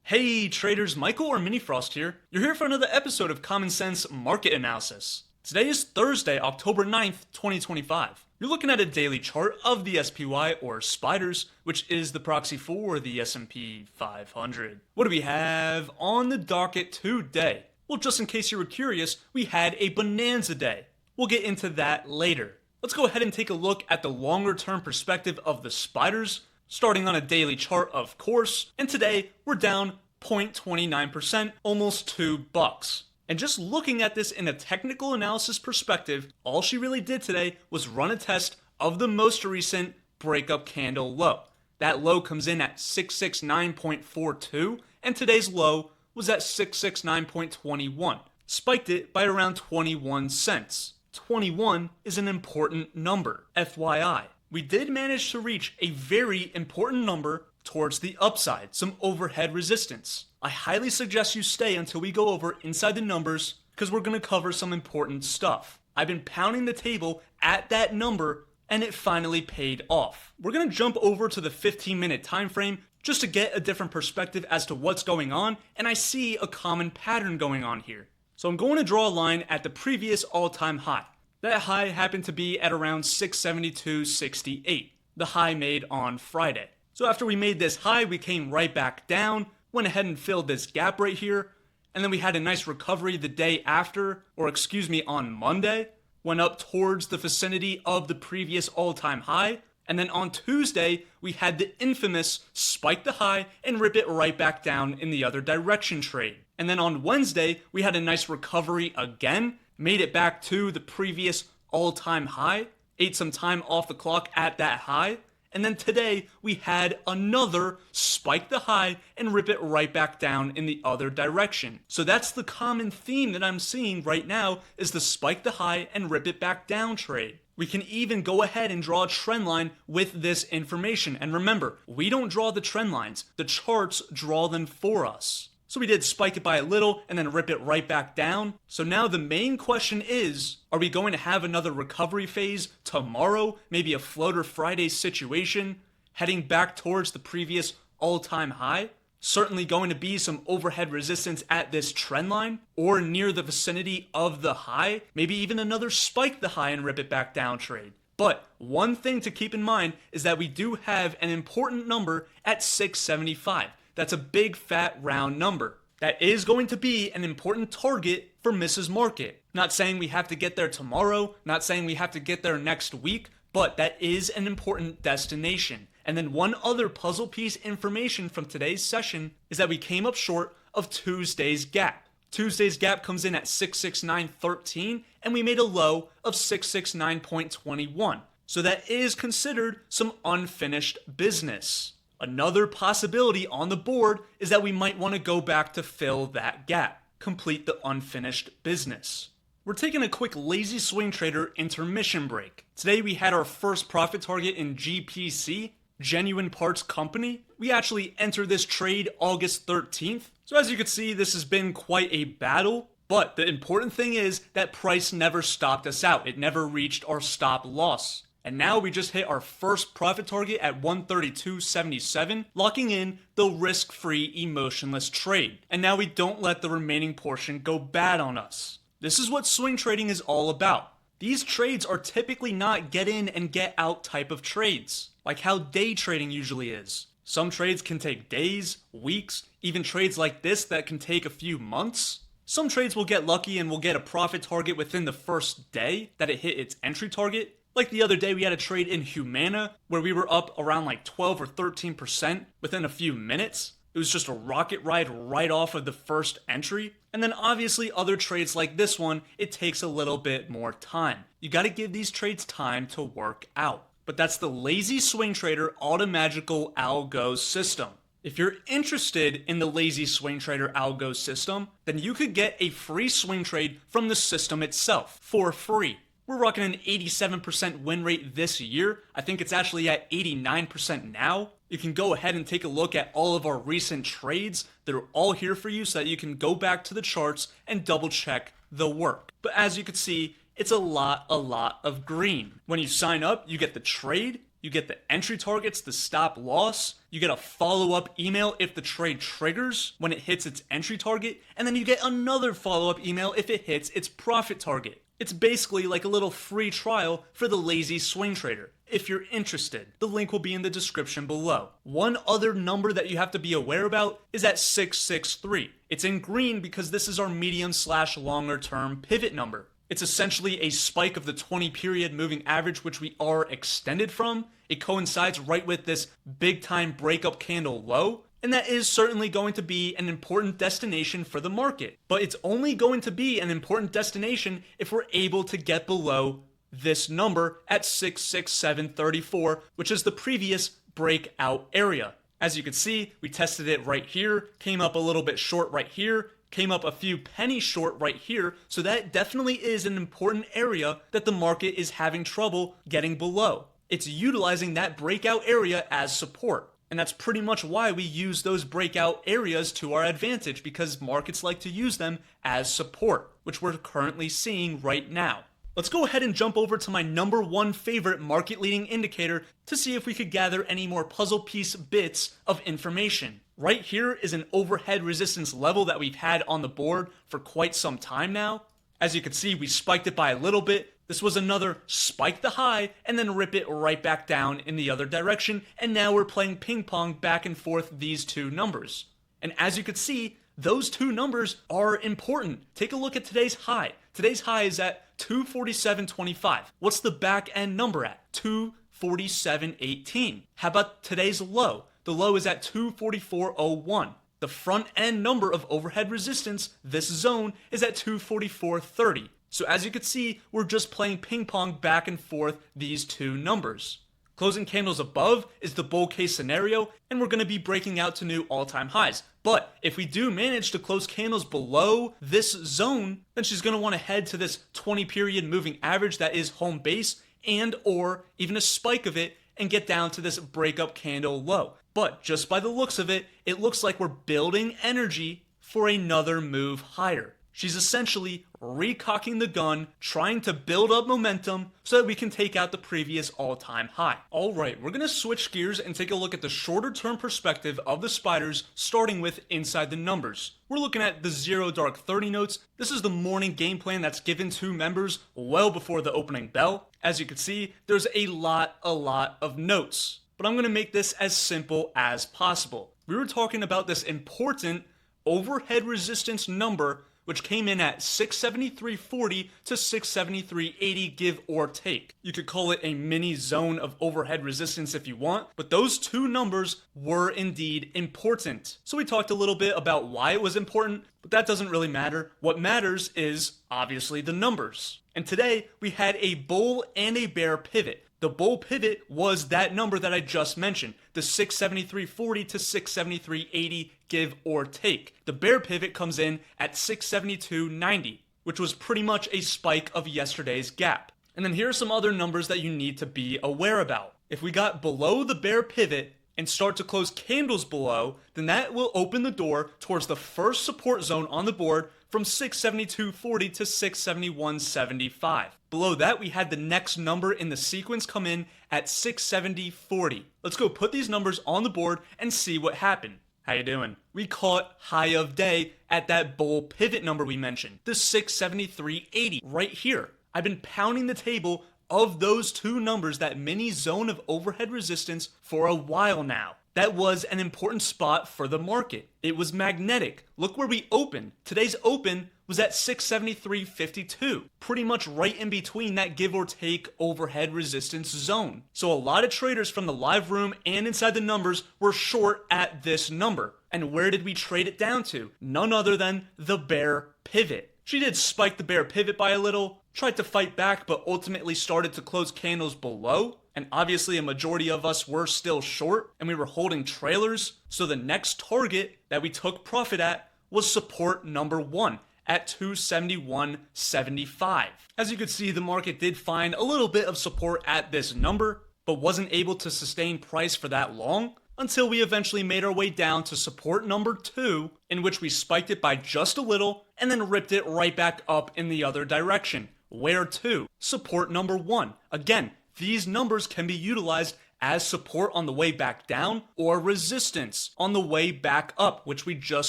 Hey traders, Michael or 𝐿𝐼𝐴 here. You're here for another episode of Common Sense Market Analysis. Today is Thursday, October 9th, 2025. You're looking at a daily chart of the SPY or spiders, which is the proxy for the S&P 500. What do we have on the docket today? Well, just in case you were curious, we had a bonanza day. We'll get into that later. Let's go ahead and take a look at the longer term perspective of the spiders, starting on a daily chart of course, and today we're down 0.29%, almost $2. And just looking at this in a technical analysis perspective, all she really did today was run a test of the most recent breakup candle low. That low comes in at 669.42, and today's low was at 669.21. Spiked it by around 21 cents. 21 is an important number, FYI. We did manage to reach a very important number towards the upside, some overhead resistance. I highly suggest you stay until we go over inside the numbers because we're going to cover some important stuff. I've been pounding the table at that number and it finally paid off. We're going to jump over to the 15-minute time frame just to get a different perspective as to what's going on, and I see a common pattern going on here. So I'm going to draw a line at the previous all-time high. That high happened to be at around 672.68, the high made on Friday. So after we made this high, we came right back down, went ahead and filled this gap right here, and then we had a nice recovery the day after, on Monday, went up towards the vicinity of the previous all-time high, and then on Tuesday, we had the infamous spike the high and rip it right back down in the other direction trade. And then on Wednesday, we had a nice recovery again, made it back to the previous all-time high, ate some time off the clock at that high, and then today we had another spike the high and rip it right back down in the other direction. So that's the common theme that I'm seeing right now, is the spike the high and rip it back down trade. We can even go ahead and draw a trend line with this information. And remember, we don't draw the trend lines, the charts draw them for us. So we did spike it by a little and then rip it right back down. So now the main question is, are we going to have another recovery phase tomorrow? Maybe a floater Friday situation, heading back towards the previous all-time high? Certainly going to be some overhead resistance at this trend line or near the vicinity of the high. Maybe even another spike the high and rip it back down trade. But one thing to keep in mind is that we do have an important number at 675. That's a big fat round number. That is going to be an important target for Mrs. Market. Not saying we have to get there tomorrow, not saying we have to get there next week, but that is an important destination. And then one other puzzle piece information from today's session is that we came up short of Tuesday's gap. Tuesday's gap comes in at 669.13 and we made a low of 669.21. So that is considered some unfinished business. Another possibility on the board is that we might want to go back to fill that gap, complete the unfinished business. We're taking a quick lazy swing trader intermission break. Today we had our first profit target in GPC, Genuine Parts Company. We actually entered this trade August 13th. So as you can see, this has been quite a battle, but the important thing is that price never stopped us out. It never reached our stop loss. And now we just hit our first profit target at 132.77, locking in the risk-free emotionless trade. And now we don't let the remaining portion go bad on us. This is what swing trading is all about. These trades are typically not get in and get out type of trades, like how day trading usually is. Some trades can take days, weeks, even trades like this that can take a few months. Some trades will get lucky and will get a profit target within the first day that it hit its entry target. Like the other day, we had a trade in Humana where we were up around like 12 or 13% within a few minutes. It was just a rocket ride right off of the first entry. And then obviously other trades like this one, it takes a little bit more time. You got to give these trades time to work out. But that's the lazy swing trader automagical algo system. If you're interested in the lazy swing trader algo system, then you could get a free swing trade from the system itself for free. We're rocking an 87% win rate this year. I think it's actually at 89% now. You can go ahead and take a look at all of our recent trades. They're all here for you so that you can go back to the charts and double check the work. But as you can see, it's a lot of green. When you sign up, you get the trade, you get the entry targets, the stop loss, you get a follow-up email if the trade triggers when it hits its entry target, and then you get another follow-up email if it hits its profit target. It's basically like a little free trial for the lazy swing trader. If you're interested, the link will be in the description below. One other number that you have to be aware about is at 663. It's in green because this is our medium/longer term pivot number. It's essentially a spike of the 20-period moving average, which we are extended from. It coincides right with this big-time breakup candle low, and that is certainly going to be an important destination for the market. But it's only going to be an important destination if we're able to get below this number at 66734, which is the previous breakout area. As you can see, we tested it right here, came up a little bit short right here, came up a few pennies short right here, so that definitely is an important area that the market is having trouble getting below. It's utilizing that breakout area as support. And that's pretty much why we use those breakout areas to our advantage, because markets like to use them as support, which we're currently seeing right now. Let's go ahead and jump over to my number one favorite market leading indicator to see if we could gather any more puzzle piece bits of information. Right here is an overhead resistance level that we've had on the board for quite some time now. As you can see, we spiked it by a little bit. This was another spike the high and then rip it right back down in the other direction. And now we're playing ping pong back and forth these two numbers. And as you can see, those two numbers are important. Take a look at today's high. Today's high is at 247.25. What's the back end number at? 247.18. How about today's low? The low is at 244.01. The front end number of overhead resistance, this zone, is at 244.30. So as you can see, we're just playing ping pong back and forth these two numbers. Closing candles above is the bull case scenario, and we're going to be breaking out to new all-time highs. But if we do manage to close candles below this zone, then she's going to want to head to this 20-period moving average that is home base, and or even a spike of it, and get down to this breakup candle low. But just by the looks of it, it looks like we're building energy for another move higher. She's essentially recocking the gun, trying to build up momentum so that we can take out the previous all-time high. Alright, we're going to switch gears and take a look at the shorter term perspective of the spiders, starting with inside the numbers. We're looking at the 0 dark 30 notes. This is the morning game plan that's given to members well before the opening bell. As you can see, there's a lot of notes. But I'm going to make this as simple as possible. We were talking about this important overhead resistance number, which came in at 673.40 to 673.80, give or take. You could call it a mini zone of overhead resistance if you want, but those two numbers were indeed important. So we talked a little bit about why it was important, but that doesn't really matter. What matters is obviously the numbers. And today we had a bull and a bear pivot. The bull pivot was that number that I just mentioned, the 673.40 to 673.80, give or take. The bear pivot comes in at 672.90, which was pretty much a spike of yesterday's gap. And then here are some other numbers that you need to be aware about. If we got below the bear pivot and start to close candles below, then that will open the door towards the first support zone on the board from 672.40 to 671.75. Below that, we had the next number in the sequence come in at 670.40. Let's go put these numbers on the board and see what happened. How you doing? We caught high of day at that bull pivot number we mentioned, the 673.80 right here. I've been pounding the table of those two numbers, that mini zone of overhead resistance, for a while now. That was an important spot for the market. It was magnetic. Look where we opened. Today's open was at 673.52, pretty much right in between that give or take overhead resistance zone. So a lot of traders from the live room and inside the numbers were short at this number. And where did we trade it down to? None other than the bear pivot. She did spike the bear pivot by a little, tried to fight back, but ultimately started to close candles below. And obviously a majority of us were still short and we were holding trailers. So the next target that we took profit at was support number 1 at 271.75. As you could see, the market did find a little bit of support at this number, but wasn't able to sustain price for that long until we eventually made our way down to support number 2, in which we spiked it by just a little and then ripped it right back up in the other direction. Where to? Support number 1. Again, these numbers can be utilized as support on the way back down or resistance on the way back up, which we just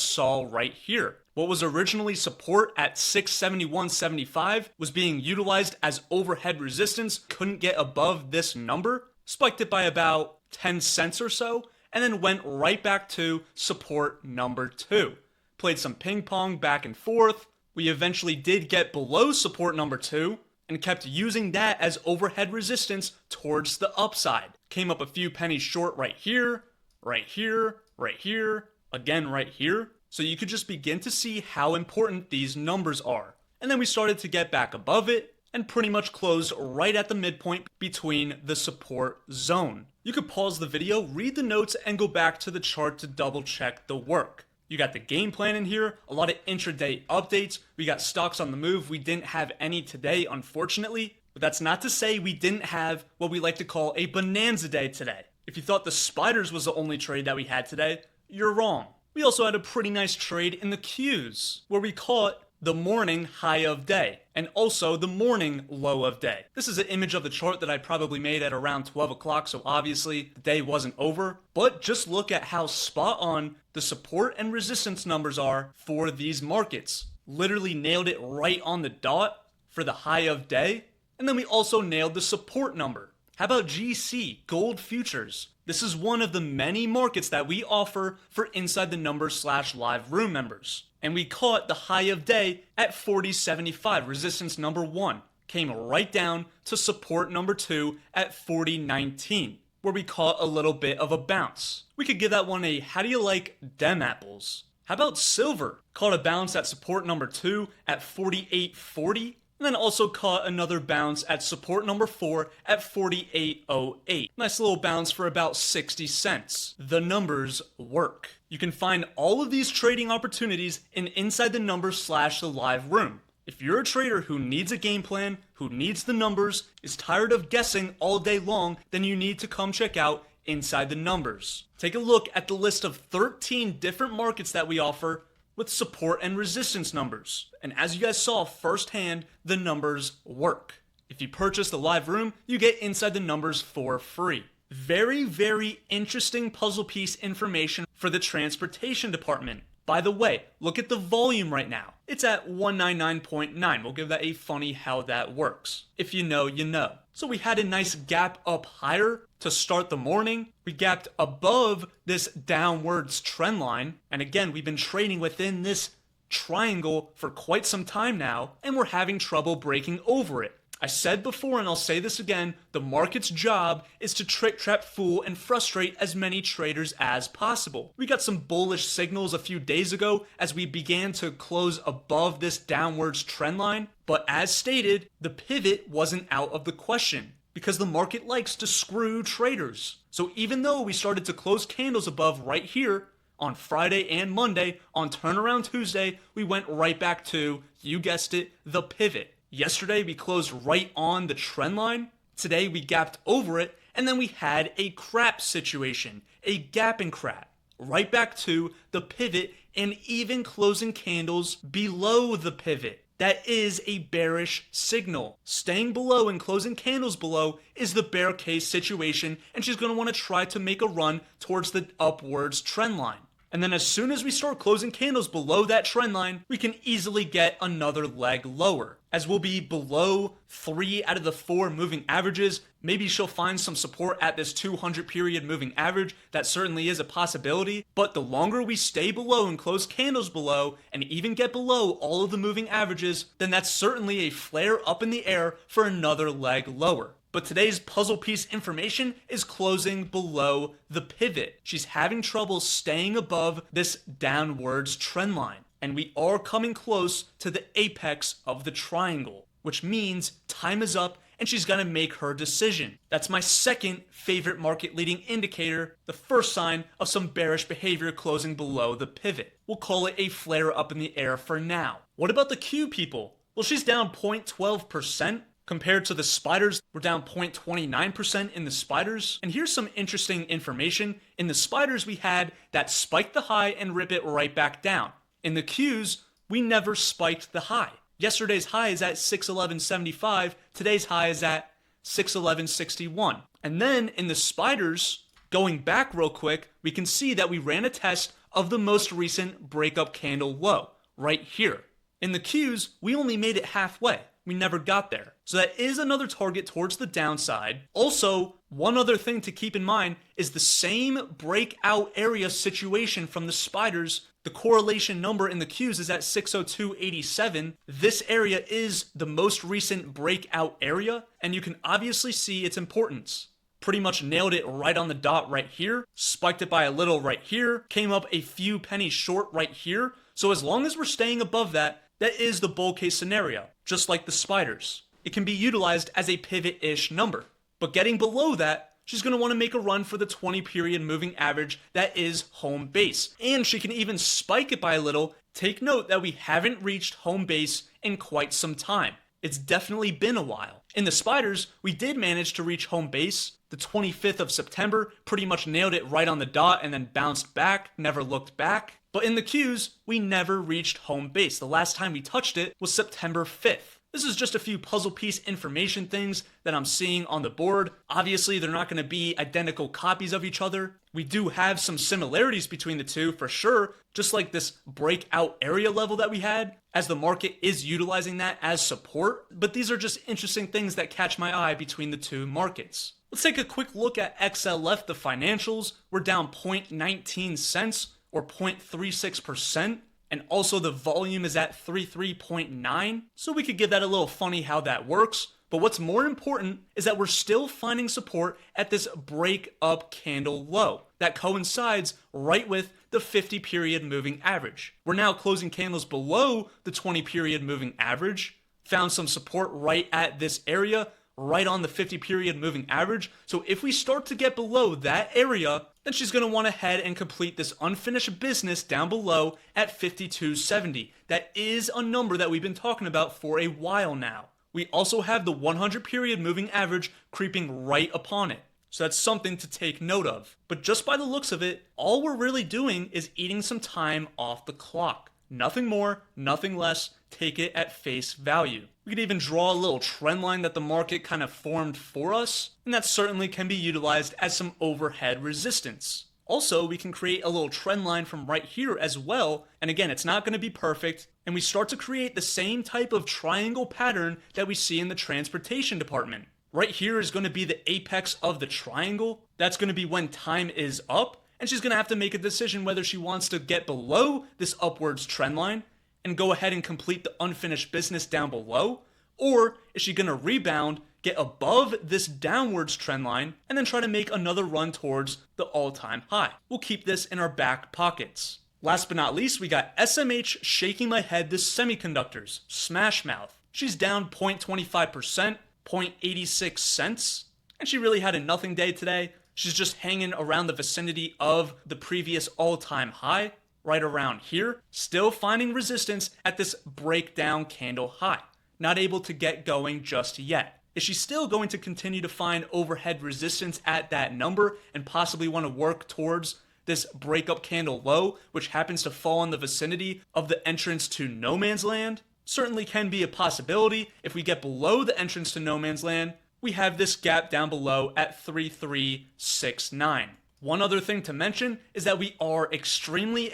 saw right here. What was originally support at 671.75 was being utilized as overhead resistance, couldn't get above this number, spiked it by about 10 cents or so, and then went right back to support number 2. Played some ping pong back and forth. We eventually did get below support number 2 and kept using that as overhead resistance towards the upside. Came up a few pennies short right here, right here, right here, again right here. So you could just begin to see how important these numbers are. And then we started to get back above it and pretty much closed right at the midpoint between the support zone. You could pause the video, read the notes, and go back to the chart to double check the work. You got the game plan in here, a lot of intraday updates. We got stocks on the move. We didn't have any today, unfortunately. But that's not to say we didn't have what we like to call a bonanza day today. If you thought the spiders was the only trade that we had today, you're wrong. We also had a pretty nice trade in the Qs, where we caught the morning high of day, and also the morning low of day. This is an image of the chart that I probably made at around 12 o'clock, so obviously the day wasn't over. But just look at how spot on the support and resistance numbers are for these markets. Literally nailed it right on the dot for the high of day. And then we also nailed the support number. How about GC, gold futures? This is one of the many markets that we offer for Inside the Numbers / live room members. And we caught the high of day at 40.75, resistance number 1. Came right down to support number 2 at 40.19, where we caught a little bit of a bounce. We could give that one a how do you like dem apples? How about silver? Caught a bounce at support number 2 at 48.40. And then also caught another bounce at support number 4 at 48.08. Nice little bounce for about 60 cents. The numbers work. You can find all of these trading opportunities in Inside the Numbers / the live room. If you're a trader who needs a game plan, who needs the numbers, is tired of guessing all day long, then you need to come check out Inside the Numbers. Take a look at the list of 13 different markets that we offer with support and resistance numbers. And as you guys saw firsthand, the numbers work. If you purchase the live room, you get Inside the Numbers for free. Very, very interesting puzzle piece information for the transportation department. By the way, look at the volume right now. It's at 199.9. We'll give that a funny how that works. If you know, you know. So we had a nice gap up higher to start the morning. We gapped above this downwards trend line. And again, we've been trading within this triangle for quite some time now, and we're having trouble breaking over it. I said before, and I'll say this again, the market's job is to trick, trap, fool, and frustrate as many traders as possible. We got some bullish signals a few days ago as we began to close above this downwards trend line, but as stated, the pivot wasn't out of the question because the market likes to screw traders. So even though we started to close candles above right here on Friday and Monday, on turnaround Tuesday, we went right back to, you guessed it, the pivot. Yesterday, we closed right on the trend line. Today, we gapped over it, and then we had a crap situation, a gap and crap. Right back to the pivot and even closing candles below the pivot. That is a bearish signal. Staying below and closing candles below is the bear case situation, and she's going to want to try to make a run towards the upwards trend line. And then as soon as we start closing candles below that trend line, we can easily get another leg lower, as we'll be below 3 out of the 4 moving averages. Maybe she'll find some support at this 200 period moving average. That certainly is a possibility. But the longer we stay below and close candles below, and even get below all of the moving averages, then that's certainly a flare up in the air for another leg lower. But today's puzzle piece information is closing below the pivot. She's having trouble staying above this downwards trend line. And we are coming close to the apex of the triangle, which means time is up and she's going to make her decision. That's my second favorite market leading indicator, the first sign of some bearish behavior closing below the pivot. We'll call it a flare up in the air for now. What about the Q people? Well, she's down 0.12%. Compared to the spiders, we're down 0.29% in the spiders. And here's some interesting information. In the spiders, we had that spike the high and rip it right back down. In the Qs, we never spiked the high. Yesterday's high is at 611.75. Today's high is at 611.61. And then in the spiders, going back real quick, we can see that we ran a test of the most recent breakup candle low right here. In the Qs, we only made it halfway. We never got there. So that is another target towards the downside. Also, one other thing to keep in mind is the same breakout area situation from the spiders. The correlation number in the Qs is at 602.87. This area is the most recent breakout area, and you can obviously see its importance. Pretty much nailed it right on the dot right here, spiked it by a little right here, came up a few pennies short right here. So as long as we're staying above that, that is the bull case scenario, just like the spiders. It can be utilized as a pivot-ish number. But getting below that, she's going to want to make a run for the 20-period moving average that is home base. And she can even spike it by a little. Take note that we haven't reached home base in quite some time. It's definitely been a while. In the spiders, we did manage to reach home base. The 25th of September, pretty much nailed it right on the dot and then bounced back, never looked back. But in the Qs, we never reached home base. The last time we touched it was September 5th. This is just a few puzzle piece information things that I'm seeing on the board. Obviously, they're not going to be identical copies of each other. We do have some similarities between the two for sure, just like this breakout area level that we had, as the market is utilizing that as support. But these are just interesting things that catch my eye between the two markets. Let's take a quick look at XLF, the financials. We're down 0.19 cents or 0.36%. And also the volume is at 33.9. So we could give that a little funny how that works. But what's more important is that we're still finding support at this break up candle low that coincides right with the 50-period moving average. We're now closing candles below the 20-period moving average. Found some support right at this area, right on the 50-period moving average. So if we start to get below that area, then she's going to want to head and complete this unfinished business down below at 52.70. That is a number that we've been talking about for a while now. We also have the 100-period moving average creeping right upon it. So that's something to take note of. But just by the looks of it, all we're really doing is eating some time off the clock. Nothing more, nothing less. Take it at face value. We could even draw a little trend line that the market kind of formed for us, and that certainly can be utilized as some overhead resistance. Also, we can create a little trend line from right here as well, and again, it's not going to be perfect, and we start to create the same type of triangle pattern that we see in the transportation department. Right here is going to be the apex of the triangle. That's going to be when time is up, and she's going to have to make a decision whether she wants to get below this upwards trend line and go ahead and complete the unfinished business down below, or is she going to rebound, get above this downwards trend line, and then try to make another run towards the all-time high. We'll keep this in our back pockets. Last but not least, we got SMH shaking my head, the semiconductors, smash mouth. She's down 0.25%, 0.86 cents, and she really had a nothing day today. She's just hanging around the vicinity of the previous all-time high, right around here, still finding resistance at this breakdown candle high. Not able to get going just yet. Is she still going to continue to find overhead resistance at that number and possibly want to work towards this breakup candle low, which happens to fall in the vicinity of the entrance to no man's land? Certainly can be a possibility. If we get below the entrance to no man's land, we have this gap down below at 3369. One other thing to mention is that we are extremely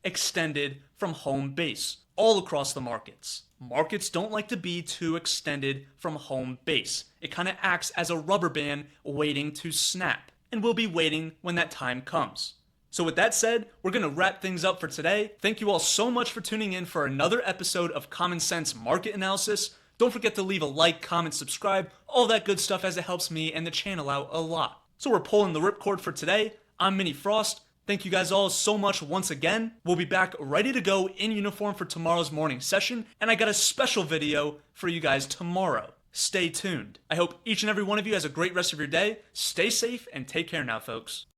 extended from home base all across the markets. Markets don't like to be too extended from home base. It kind of acts as a rubber band waiting to snap, and we'll be waiting when that time comes. So with that said, we're going to wrap things up for today. Thank you all so much for tuning in for another episode of Common Sense Market Analysis. Don't forget to leave a like, comment, subscribe, all that good stuff, as it helps me and the channel out a lot. So we're pulling the ripcord for today. I'm Mini Frost. Thank you guys all so much once again. We'll be back ready to go in uniform for tomorrow's morning session, and I got a special video for you guys tomorrow. Stay tuned. I hope each and every one of you has a great rest of your day. Stay safe and take care now, folks.